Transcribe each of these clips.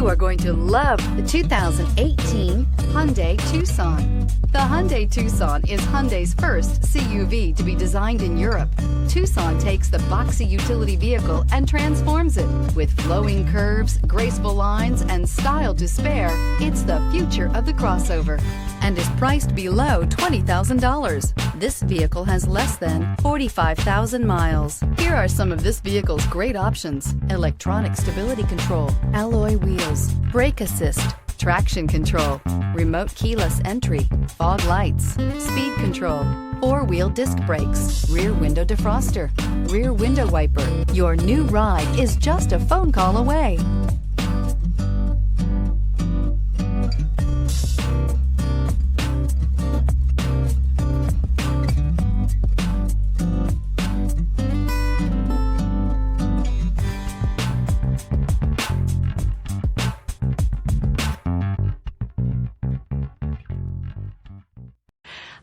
You are going to love the 2018 Hyundai Tucson. The Hyundai Tucson is Hyundai's first CUV to be designed in Europe. Tucson takes the boxy utility vehicle and transforms it. With flowing curves, graceful lines, and style to spare, it's the future of the crossover and is priced below $20,000. This vehicle has less than 45,000 miles. Here are some of this vehicle's great options: electronic stability control, alloy wheels, brake assist, traction control, remote keyless entry, fog lights, speed control, four-wheel disc brakes, rear window defroster, rear window wiper. Your new ride is just a phone call away.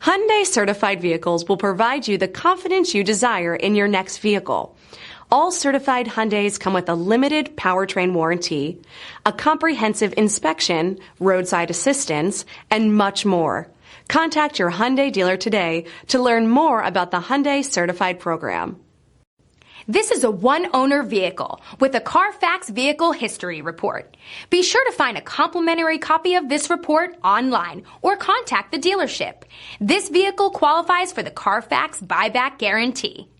Hyundai certified vehicles will provide you the confidence you desire in your next vehicle. All certified Hyundais come with a limited powertrain warranty, a comprehensive inspection, roadside assistance, and much more. Contact your Hyundai dealer today to learn more about the Hyundai certified program. This is a one-owner vehicle with a CARFAX Vehicle History Report. Be sure to find a complimentary copy of this report online or contact the dealership. This vehicle qualifies for the CARFAX Buyback Guarantee.